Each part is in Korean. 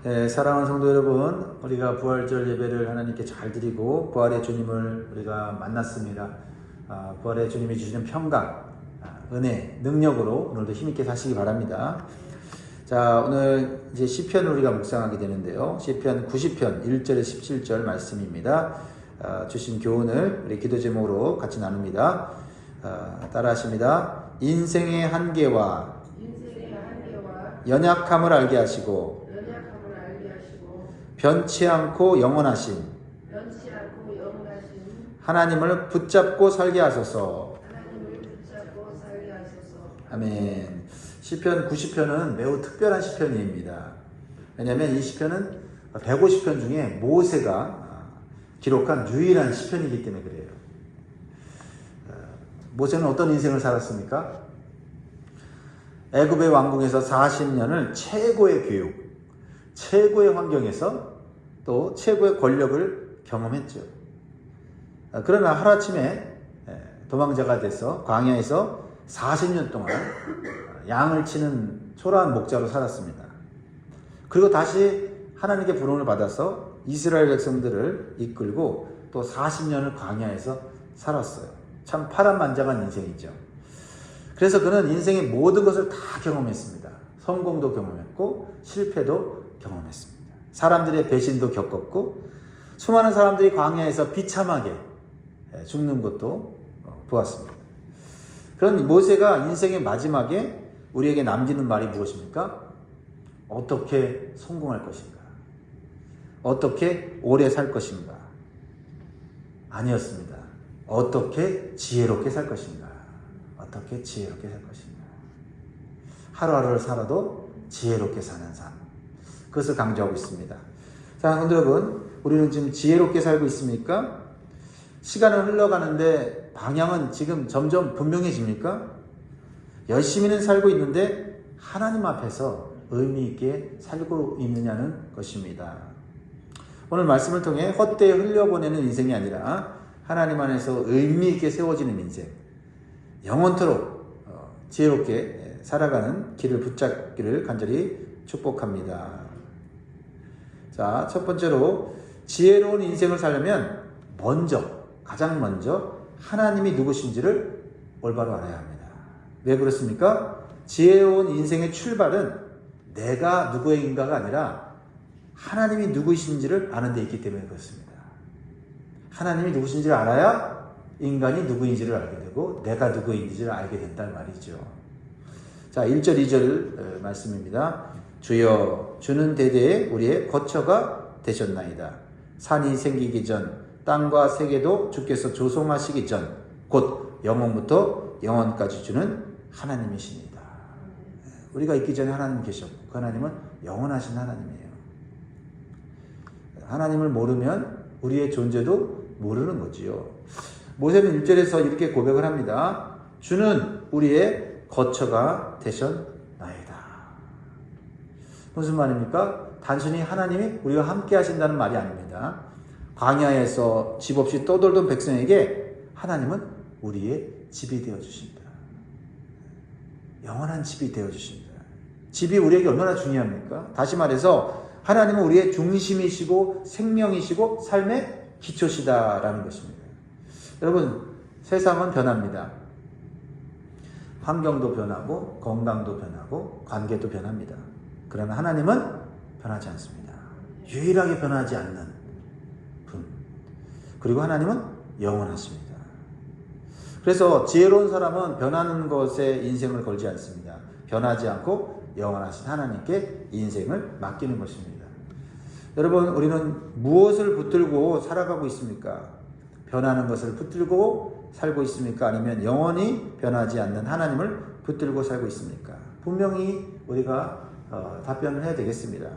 네, 사랑하는 성도 여러분, 우리가 부활절 예배를 하나님께 잘 드리고 부활의 주님을 우리가 만났습니다. 부활의 주님이 주시는 평강, 은혜, 능력으로 오늘도 힘있게 사시기 바랍니다. 자, 오늘 이제 시편 우리가 묵상하게 되는데요. 시편 90편 1절에 17절 말씀입니다. 주신 교훈을 우리 기도 제목으로 같이 나눕니다. 따라 하십니다. 인생의 한계와 연약함을 알게 하시고 변치 않고 영원하신 하나님을 붙잡고 살게 하소서. 아멘. 시편 90편은 매우 특별한 시편입니다. 왜냐하면 이 시편은 150편 중에 모세가 기록한 유일한 시편이기 때문에 그래요. 모세는 어떤 인생을 살았습니까? 애굽의 왕궁에서 40년을 최고의 교육, 최고의 환경에서 또 최고의 권력을 경험했죠. 그러나 하루아침에 도망자가 돼서 광야에서 40년 동안 양을 치는 초라한 목자로 살았습니다. 그리고 다시 하나님께 부름을 받아서 이스라엘 백성들을 이끌고 또 40년을 광야에서 살았어요. 참 파란만장한 인생이죠. 그래서 그는 인생의 모든 것을 다 경험했습니다. 성공도 경험했고 실패도 경험했습니다. 사람들의 배신도 겪었고 수많은 사람들이 광야에서 비참하게 죽는 것도 보았습니다. 그런 모세가 인생의 마지막에 우리에게 남기는 말이 무엇입니까? 어떻게 성공할 것인가? 어떻게 오래 살 것인가? 아니었습니다. 어떻게 지혜롭게 살 것인가? 어떻게 지혜롭게 살 것인가? 하루하루를 살아도 지혜롭게 사는 삶. 그것을 강조하고 있습니다. 사랑하는 여러분, 우리는 지금 지혜롭게 살고 있습니까? 시간은 흘러가는데 방향은 지금 점점 분명해집니까? 열심히는 살고 있는데 하나님 앞에서 의미 있게 살고 있느냐는 것입니다. 오늘 말씀을 통해 헛되이 흘려보내는 인생이 아니라 하나님 안에서 의미 있게 세워지는 인생, 영원토록 지혜롭게 살아가는 길을 붙잡기를 간절히 축복합니다. 자, 첫 번째로 지혜로운 인생을 살려면 가장 먼저 하나님이 누구신지를 올바로 알아야 합니다. 왜 그렇습니까? 지혜로운 인생의 출발은 내가 누구인가가 아니라 하나님이 누구이신지를 아는 데 있기 때문에 그렇습니다. 하나님이 누구신지를 알아야 인간이 누구인지를 알게 되고 내가 누구인지를 알게 된다는 말이죠. 자, 1절 2절 말씀입니다. 주여, 주는 대대에 우리의 거처가 되셨나이다. 산이 생기기 전 땅과 세계도 주께서 조성하시기 전 곧 영원부터 영원까지 주는 하나님이십니다. 우리가 있기 전에 하나님 계셨고 그 하나님은 영원하신 하나님이에요. 하나님을 모르면 우리의 존재도 모르는 거지요. 모세는 1절에서 이렇게 고백을 합니다. 주는 우리의 거처가 되셨나이다. 무슨 말입니까? 단순히 하나님이 우리와 함께 하신다는 말이 아닙니다. 광야에서 집 없이 떠돌던 백성에게 하나님은 우리의 집이 되어주신다. 영원한 집이 되어주신다. 집이 우리에게 얼마나 중요합니까? 다시 말해서 하나님은 우리의 중심이시고 생명이시고 삶의 기초시다라는 것입니다. 여러분, 세상은 변합니다. 환경도 변하고 건강도 변하고 관계도 변합니다. 그러나 하나님은 변하지 않습니다. 유일하게 변하지 않는 분. 그리고 하나님은 영원하십니다. 그래서 지혜로운 사람은 변하는 것에 인생을 걸지 않습니다. 변하지 않고 영원하신 하나님께 인생을 맡기는 것입니다. 여러분, 우리는 무엇을 붙들고 살아가고 있습니까? 변하는 것을 붙들고 살고 있습니까? 아니면 영원히 변하지 않는 하나님을 붙들고 살고 있습니까? 분명히 우리가 답변을 해야 되겠습니다.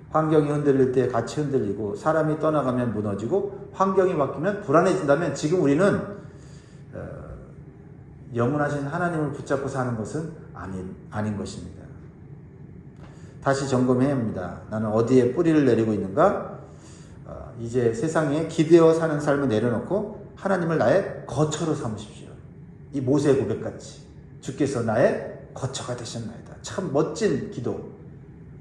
환경이 흔들릴 때 같이 흔들리고 사람이 떠나가면 무너지고 환경이 바뀌면 불안해진다면 지금 우리는 영원하신 하나님을 붙잡고 사는 것은 아닌 것입니다. 다시 점검해야 합니다. 나는 어디에 뿌리를 내리고 있는가? 이제 세상에 기대어 사는 삶을 내려놓고 하나님을 나의 거처로 삼으십시오. 이 모세의 고백같이 주께서 나의 거처가 되셨나이다. 참 멋진 기도.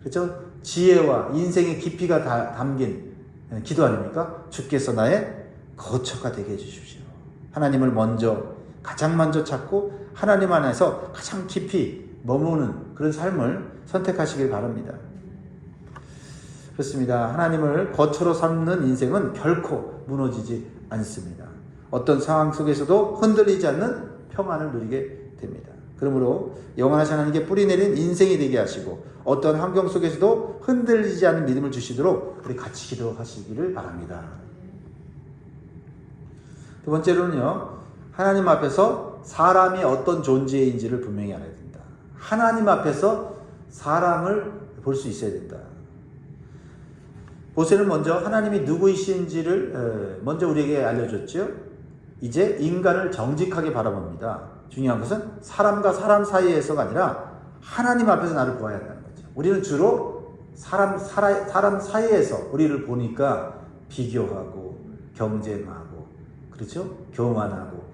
그렇죠? 지혜와 인생의 깊이가 담긴 기도 아닙니까? 주께서 나의 거처가 되게 해주십시오. 하나님을 가장 먼저 찾고 하나님 안에서 가장 깊이 머무는 그런 삶을 선택하시길 바랍니다. 그렇습니다. 하나님을 거처로 삼는 인생은 결코 무너지지 않습니다. 어떤 상황 속에서도 흔들리지 않는 평안을 누리게 됩니다. 그러므로 영원하신 하나님께 뿌리 내린 인생이 되게 하시고 어떤 환경 속에서도 흔들리지 않는 믿음을 주시도록 우리 같이 기도하시기를 바랍니다. 두 번째로는요, 하나님 앞에서 사람이 어떤 존재인지를 분명히 알아야 된다. 하나님 앞에서 사람을 볼 수 있어야 된다. 모세는 먼저 하나님이 누구이신지를 먼저 우리에게 알려줬죠. 이제 인간을 정직하게 바라봅니다. 중요한 것은 사람과 사람 사이에서가 아니라 하나님 앞에서 나를 보아야 한다는 거죠. 우리는 주로 사람 사이에서 우리를 보니까 비교하고 경쟁하고 그렇죠? 교만하고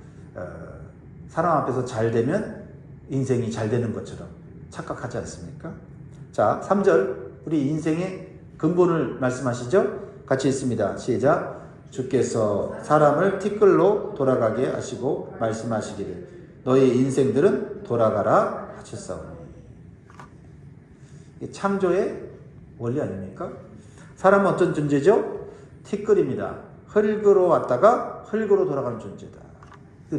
사람 앞에서 잘 되면 인생이 잘 되는 것처럼 착각하지 않습니까? 자, 3절 우리 인생의 근본을 말씀하시죠? 같이 읽습니다. 시작. 주께서 사람을 티끌로 돌아가게 하시고 말씀하시기를 너희 인생들은 돌아가라 하셨사오니. 창조의 원리 아닙니까? 사람은 어떤 존재죠? 티끌입니다. 흙으로 왔다가 흙으로 돌아가는 존재다.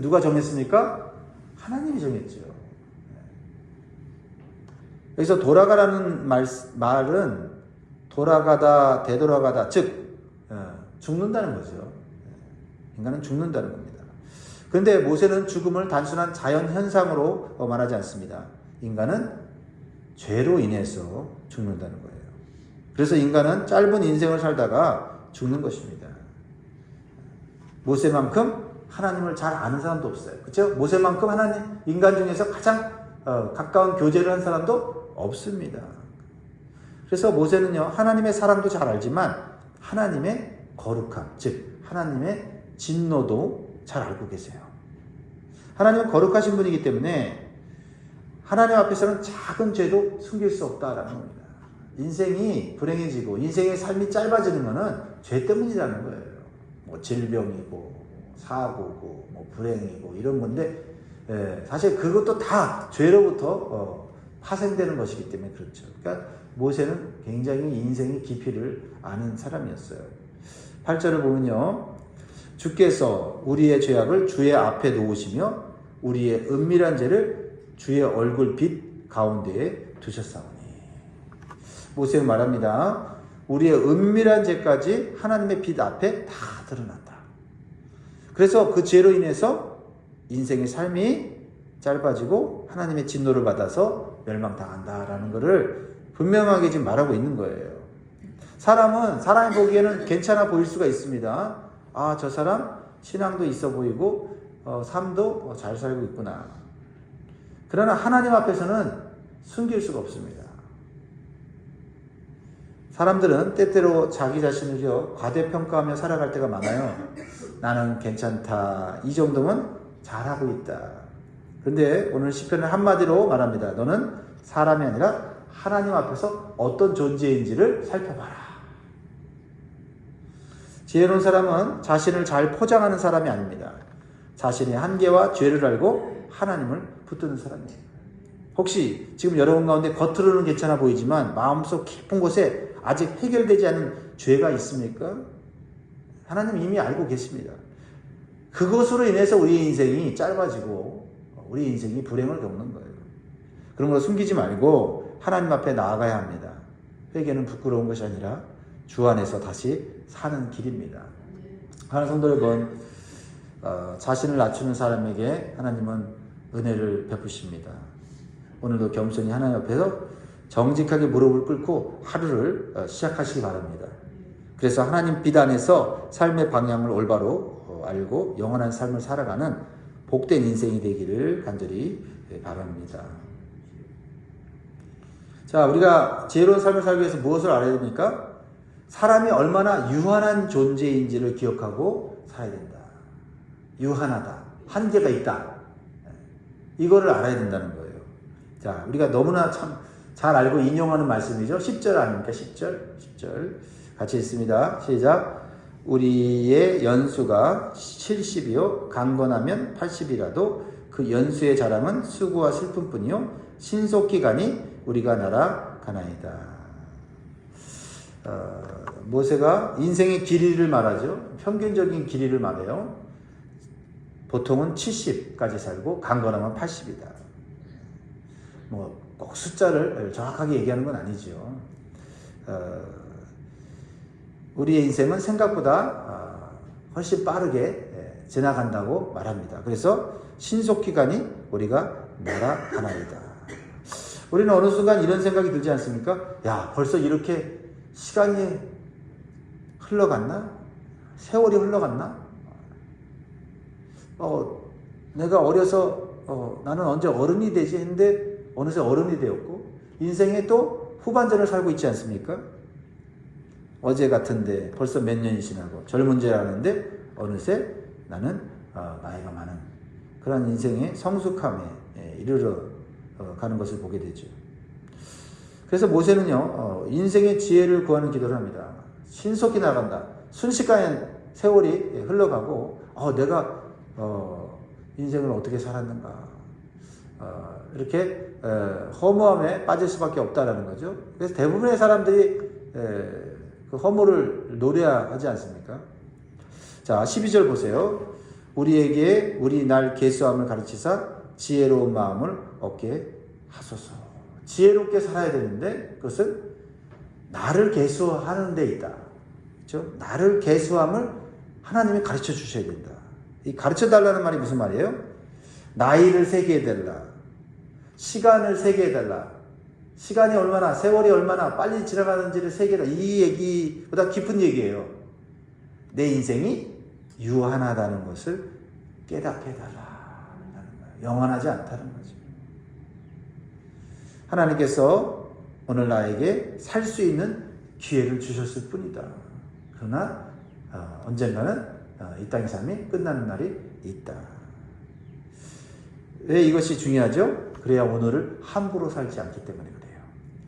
누가 정했습니까? 하나님이 정했죠. 여기서 돌아가라는 말은 돌아가다, 되돌아가다, 즉 죽는다는 거죠. 인간은 죽는다는 겁니다. 그런데 모세는 죽음을 단순한 자연 현상으로 말하지 않습니다. 인간은 죄로 인해서 죽는다는 거예요. 그래서 인간은 짧은 인생을 살다가 죽는 것입니다. 모세만큼 하나님을 잘 아는 사람도 없어요. 그렇죠? 모세만큼 인간 중에서 가장 가까운 교제를 한 사람도 없습니다. 그래서 모세는요, 하나님의 사랑도 잘 알지만 하나님의 거룩함, 즉 하나님의 진노도 잘 알고 계세요. 하나님은 거룩하신 분이기 때문에 하나님 앞에서는 작은 죄도 숨길 수 없다라는 겁니다. 인생이 불행해지고 인생의 삶이 짧아지는 것은 죄 때문이라는 거예요. 뭐 질병이고 사고고 뭐 불행이고 이런 건데 사실 그것도 다 죄로부터 파생되는 것이기 때문에 그렇죠. 그러니까 모세는 굉장히 인생의 깊이를 아는 사람이었어요. 8절을 보면요. 주께서 우리의 죄악을 주의 앞에 놓으시며 우리의 은밀한 죄를 주의 얼굴빛 가운데에 두셨사오니. 모세는 말합니다. 우리의 은밀한 죄까지 하나님의 빛 앞에 다 드러난다. 그래서 그 죄로 인해서 인생의 삶이 짧아지고 하나님의 진노를 받아서 멸망당한다라는 것을 분명하게 지금 말하고 있는 거예요. 사람이 보기에는 괜찮아 보일 수가 있습니다. 아, 저 사람 신앙도 있어 보이고 삶도 잘 살고 있구나. 그러나 하나님 앞에서는 숨길 수가 없습니다. 사람들은 때때로 자기 자신을 과대평가하며 살아갈 때가 많아요. 나는 괜찮다. 이 정도면 잘하고 있다. 그런데 오늘 시편은 한마디로 말합니다. 너는 사람이 아니라 하나님 앞에서 어떤 존재인지를 살펴봐라. 지혜로운 사람은 자신을 잘 포장하는 사람이 아닙니다. 자신의 한계와 죄를 알고 하나님을 붙드는 사람이에요. 혹시 지금 여러분 가운데 겉으로는 괜찮아 보이지만 마음속 깊은 곳에 아직 해결되지 않은 죄가 있습니까? 하나님 이미 알고 계십니다. 그것으로 인해서 우리의 인생이 짧아지고 우리 인생이 불행을 겪는 거예요. 그런 걸 숨기지 말고 하나님 앞에 나아가야 합니다. 회개는 부끄러운 것이 아니라 주 안에서 다시 사는 길입니다. 하나님 성도 여러분, 자신을 낮추는 사람에게 하나님은 은혜를 베푸십니다. 오늘도 겸손히 하나님 앞에서 정직하게 무릎을 꿇고 하루를 시작하시기 바랍니다. 그래서 하나님 빛 안에서 삶의 방향을 올바로 알고 영원한 삶을 살아가는 복된 인생이 되기를 간절히 바랍니다. 자, 우리가 지혜로운 삶을 살기 위해서 무엇을 알아야 됩니까? 사람이 얼마나 유한한 존재인지를 기억하고 살아야 된다. 유한하다. 한계가 있다. 이거를 알아야 된다는 거예요. 자, 우리가 너무나 참 잘 알고 인용하는 말씀이죠. 10절 아닙니까? 10절 같이 읽습니다. 시작. 우리의 연수가 70이요 강건하면 80이라도 그 연수의 자랑은 수고와 슬픔뿐이요 신속기간이 우리가 날아가나이다. 모세가 인생의 길이를 말하죠. 평균적인 길이를 말해요. 보통은 70까지 살고 강건하면 80이다. 뭐 꼭 숫자를 정확하게 얘기하는 건 아니죠. 우리의 인생은 생각보다 훨씬 빠르게 지나간다고 말합니다. 그래서 신속기간이 우리가 날아가나이다. 우리는 어느 순간 이런 생각이 들지 않습니까? 야, 벌써 이렇게 시간이 흘러갔나? 세월이 흘러갔나? 내가 어려서 나는 언제 어른이 되지 했는데 어느새 어른이 되었고 인생의 또 후반전을 살고 있지 않습니까? 어제 같은데 벌써 몇 년이 지나고 젊은 죄라는데 어느새 나는 나이가 많은 그런 인생의 성숙함에 이르러 가는 것을 보게 되죠. 그래서 모세는요 인생의 지혜를 구하는 기도를 합니다. 신속히 나간다. 순식간에 세월이 흘러가고 내가 인생을 어떻게 살았는가 이렇게 허무함에 빠질 수밖에 없다라는 거죠. 그래서 대부분의 사람들이 그 허물을 노려하지 않습니까? 자, 12절 보세요. 우리에게 우리 날 계수함을 가르치사 지혜로운 마음을 얻게 하소서. 지혜롭게 살아야 되는데 그것은 나를 계수하는 데 있다. 그렇죠? 나를 계수함을 하나님이 가르쳐 주셔야 된다. 이 가르쳐 달라는 말이 무슨 말이에요? 나이를 세게 해달라. 시간을 세게 해달라. 시간이 얼마나, 세월이 얼마나 빨리 지나가는지를 세게 해달라. 이 얘기보다 깊은 얘기예요. 내 인생이 유한하다는 것을 깨닫게 해달라. 영원하지 않다는 거죠. 하나님께서 오늘 나에게 살 수 있는 기회를 주셨을 뿐이다. 그러나 언젠가는 이 땅의 삶이 끝나는 날이 있다. 왜 이것이 중요하죠? 그래야 오늘을 함부로 살지 않기 때문에 그래요.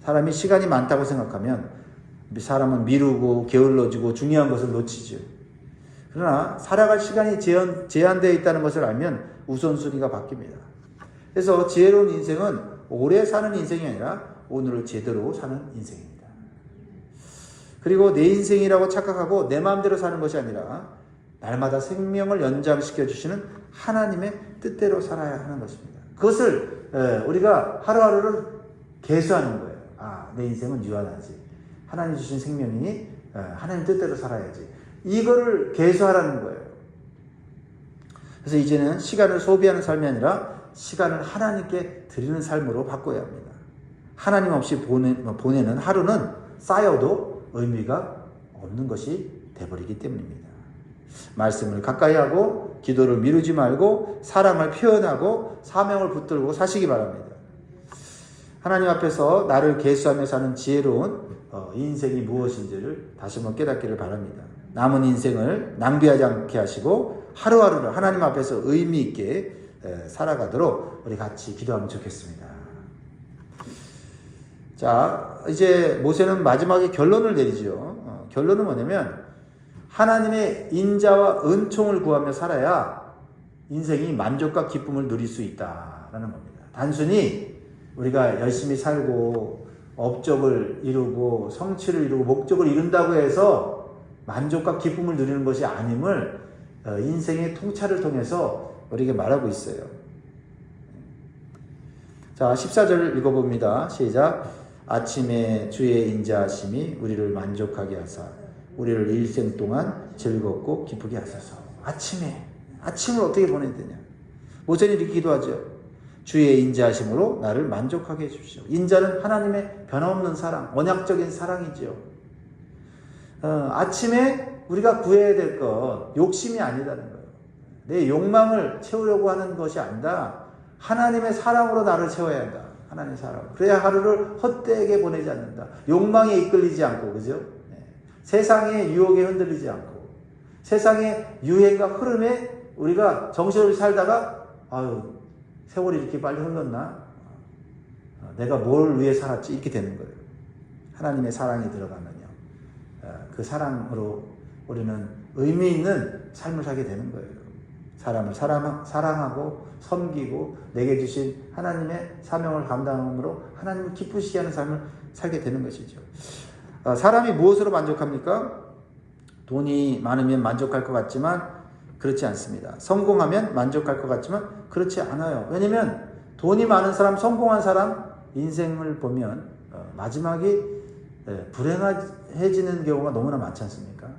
사람이 시간이 많다고 생각하면 사람은 미루고 게을러지고 중요한 것을 놓치죠. 그러나 살아갈 시간이 제한되어 있다는 것을 알면 우선순위가 바뀝니다. 그래서 지혜로운 인생은 오래 사는 인생이 아니라 오늘을 제대로 사는 인생입니다. 그리고 내 인생이라고 착각하고 내 마음대로 사는 것이 아니라 날마다 생명을 연장시켜 주시는 하나님의 뜻대로 살아야 하는 것입니다. 그것을 우리가 하루하루를 계수하는 거예요. 내 인생은 유한하지. 하나님 주신 생명이니 하나님 뜻대로 살아야지. 이거를 계수하라는 거예요. 그래서 이제는 시간을 소비하는 삶이 아니라 시간을 하나님께 드리는 삶으로 바꿔야 합니다. 하나님 없이 보내는 하루는 쌓여도 의미가 없는 것이 되어버리기 때문입니다. 말씀을 가까이 하고 기도를 미루지 말고 사랑을 표현하고 사명을 붙들고 사시기 바랍니다. 하나님 앞에서 나를 계수하며 사는 지혜로운 인생이 무엇인지를 다시 한번 깨닫기를 바랍니다. 남은 인생을 낭비하지 않게 하시고 하루하루를 하나님 앞에서 의미 있게 살아가도록 우리 같이 기도하면 좋겠습니다. 자, 이제 모세는 마지막에 결론을 내리죠. 결론은 뭐냐면 하나님의 인자와 은총을 구하며 살아야 인생이 만족과 기쁨을 누릴 수 있다라는 겁니다. 단순히 우리가 열심히 살고 업적을 이루고 성취를 이루고 목적을 이룬다고 해서 만족과 기쁨을 누리는 것이 아님을 인생의 통찰을 통해서 우리에게 말하고 있어요. 자, 14절 읽어봅니다. 시작. 아침에 주의 인자하심이 우리를 만족하게 하사 우리를 일생 동안 즐겁고 기쁘게 하소서. 아침을 어떻게 보내야 되냐? 모세는 이렇게 기도하죠. 주의 인자하심으로 나를 만족하게 해주시오. 인자는 하나님의 변함없는 사랑, 언약적인 사랑이죠. 아침에 우리가 구해야 될 것, 욕심이 아니다는 거예요. 내 욕망을 채우려고 하는 것이 아니라 하나님의 사랑으로 나를 채워야 한다. 하나님의 사랑. 그래야 하루를 헛되게 보내지 않는다. 욕망에 이끌리지 않고, 그죠? 세상의 유혹에 흔들리지 않고, 세상의 유행과 흐름에 우리가 정신없이 살다가, 세월이 이렇게 빨리 흘렀나? 내가 뭘 위해 살았지? 이렇게 되는 거예요. 하나님의 사랑이 들어가면요. 그 사랑으로 우리는 의미 있는 삶을 살게 되는 거예요. 사람을 사랑하고 섬기고 내게 주신 하나님의 사명을 감당함으로 하나님을 기쁘시게 하는 삶을 살게 되는 것이죠. 사람이 무엇으로 만족합니까? 돈이 많으면 만족할 것 같지만 그렇지 않습니다. 성공하면 만족할 것 같지만 그렇지 않아요. 왜냐하면 돈이 많은 사람, 성공한 사람 인생을 보면 마지막이 불행해지는 경우가 너무나 많지 않습니까?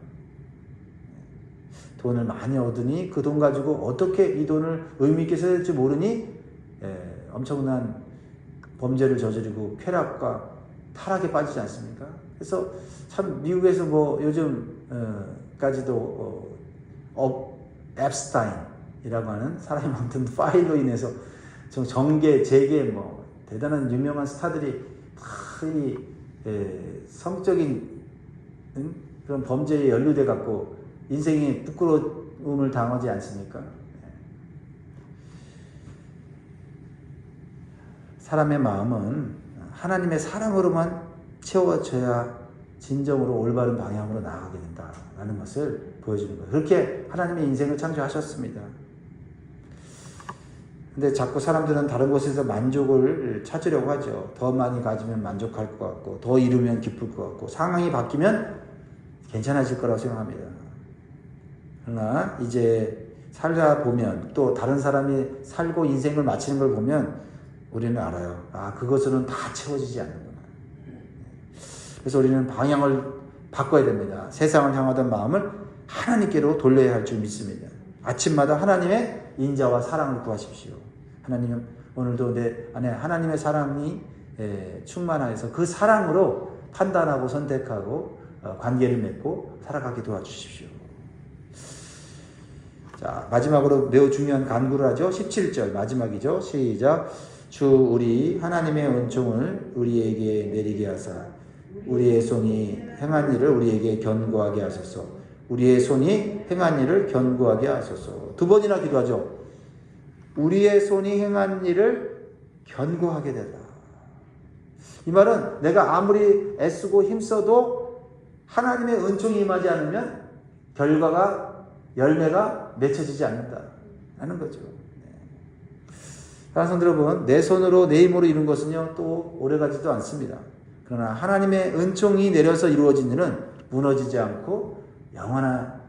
돈을 많이 얻으니 그 돈 가지고 어떻게 이 돈을 의미 있게 써야 될지 모르니 엄청난 범죄를 저지르고 쾌락과 타락에 빠지지 않습니까? 그래서 참 미국에서 뭐 요즘까지도 앱스타인이라고 하는 사람이 만든 파일로 인해서 정계, 재계 뭐 대단한 유명한 스타들이 이 성적인 그런 범죄에 연루돼 갖고 인생이 부끄러움을 당하지 않습니까? 사람의 마음은 하나님의 사랑으로만 채워져야 진정으로 올바른 방향으로 나아가게 된다라는 것을 보여주는 거예요. 그렇게 하나님의 인생을 창조하셨습니다. 근데 자꾸 사람들은 다른 곳에서 만족을 찾으려고 하죠. 더 많이 가지면 만족할 것 같고, 더 이루면 기쁠 것 같고, 상황이 바뀌면 괜찮아질 거라고 생각합니다. 그러나 이제 살다 보면, 또 다른 사람이 살고 인생을 마치는 걸 보면 우리는 알아요. 그것으로는 다 채워지지 않는구나. 그래서 우리는 방향을 바꿔야 됩니다. 세상을 향하던 마음을 하나님께로 돌려야 할 줄 믿습니다. 아침마다 하나님의 인자와 사랑을 구하십시오. 하나님, 오늘도 내 안에 하나님의 사랑이 충만하여서 그 사랑으로 판단하고 선택하고 관계를 맺고 살아가게 도와주십시오. 자, 마지막으로 매우 중요한 간구를 하죠. 17절 마지막이죠. 시작. 주 우리 하나님의 은총을 우리에게 내리게 하사 우리의 손이 행한 일을 우리에게 견고하게 하소서. 우리의 손이 행한 일을 견고하게 하소서. 두 번이나 기도하죠. 우리의 손이 행한 일을 견고하게 되라. 이 말은 내가 아무리 애쓰고 힘써도 하나님의 은총이 임하지 않으면 결과가, 열매가 맺혀지지 않는다라는 거죠. 사랑하는 성도 여러분, 내 손으로 내 힘으로 이룬 것은요 또 오래가지도 않습니다. 그러나 하나님의 은총이 내려서 이루어진 일은 무너지지 않고 영원한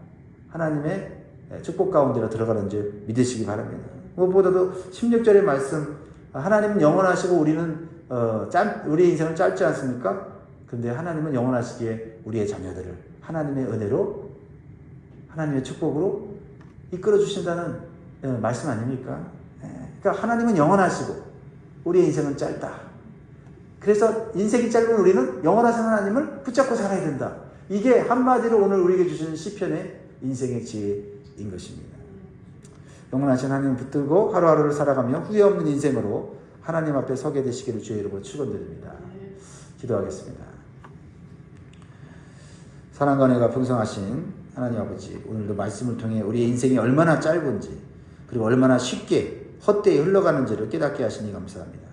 하나님의 축복 가운데로 들어가는 줄 믿으시기 바랍니다. 무엇보다도 16절의 말씀, 하나님은 영원하시고 우리는 우리의 인생은 짧지 않습니까? 근데 하나님은 영원하시기에 우리의 자녀들을 하나님의 은혜로, 하나님의 축복으로 이끌어 주신다는 말씀 아닙니까? 그러니까 하나님은 영원하시고 우리의 인생은 짧다. 그래서 인생이 짧은 우리는 영원하신 하나님을 붙잡고 살아야 된다. 이게 한마디로 오늘 우리에게 주시는 시편의 인생의 지혜인 것입니다. 영원하신 하나님을 붙들고 하루하루를 살아가며 후회 없는 인생으로 하나님 앞에 서게 되시기를 주의 이름으로 축원드립니다. 기도하겠습니다. 사랑과 은혜가 풍성하신 하나님 아버지, 오늘도 말씀을 통해 우리의 인생이 얼마나 짧은지, 그리고 얼마나 쉽게 헛되이 흘러가는지를 깨닫게 하시니 감사합니다.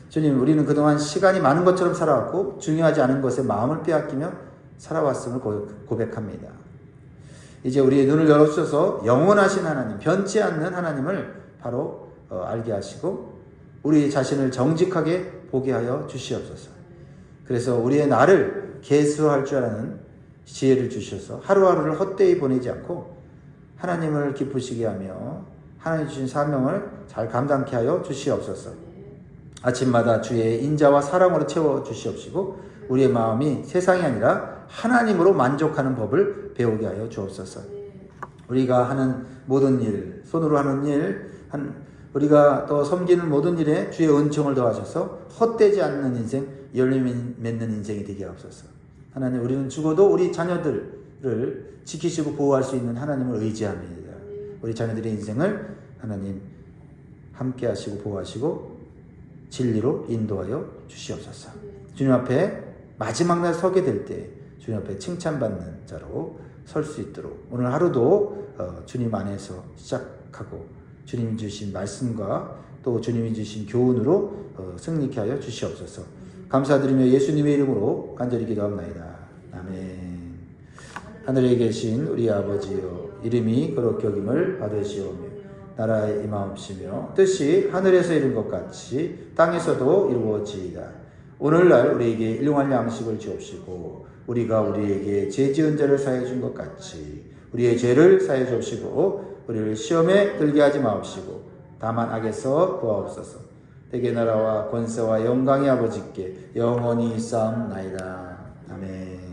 주님, 우리는 그동안 시간이 많은 것처럼 살아왔고 중요하지 않은 것에 마음을 빼앗기며 살아왔음을 고백합니다. 이제 우리의 눈을 열어주셔서 영원하신 하나님, 변치 않는 하나님을 바로 알게 하시고 우리 자신을 정직하게 보게 하여 주시옵소서. 그래서 우리의 날을 계수할 줄 아는 지혜를 주셔서 하루하루를 헛되이 보내지 않고 하나님을 기쁘시게 하며 하나님 주신 사명을 잘 감당케 하여 주시옵소서. 아침마다 주의 인자와 사랑으로 채워 주시옵시고 우리의 마음이 세상이 아니라 하나님으로 만족하는 법을 배우게 하여 주옵소서. 우리가 하는 모든 일, 손으로 하는 일, 우리가 또 섬기는 모든 일에 주의 은총을 더하셔서 헛되지 않는 인생, 열매 맺는 인생이 되게 하옵소서. 하나님, 우리는 죽어도 우리 자녀들을 지키시고 보호할 수 있는 하나님을 의지합니다. 우리 자녀들의 인생을 하나님 함께 하시고 보호하시고 진리로 인도하여 주시옵소서. 주님 앞에 마지막 날 서게 될 때 주님 앞에 칭찬받는 자로 설 수 있도록 오늘 하루도 주님 안에서 시작하고 주님 주신 말씀과 또 주님이 주신 교훈으로 승리케 하여 주시옵소서. 감사드리며 예수님의 이름으로 간절히 기도합나이다. 아멘. 하늘에 계신 우리 아버지여, 이름이 거룩히 여김을 받으시오며 나라에 임하옵시며 뜻이 하늘에서 이룬 것 같이 땅에서도 이루어지이다. 오늘날 우리에게 일용할 양식을 주옵시고 우리가 우리에게 죄 지은 자를 사해 준 것 같이 우리의 죄를 사해 주옵시고 우리를 시험에 들게 하지 마옵시고 다만 악에서 구하옵소서. 대개 나라와 권세와 영광의 아버지께 영원히 있사옵나이다. 아멘.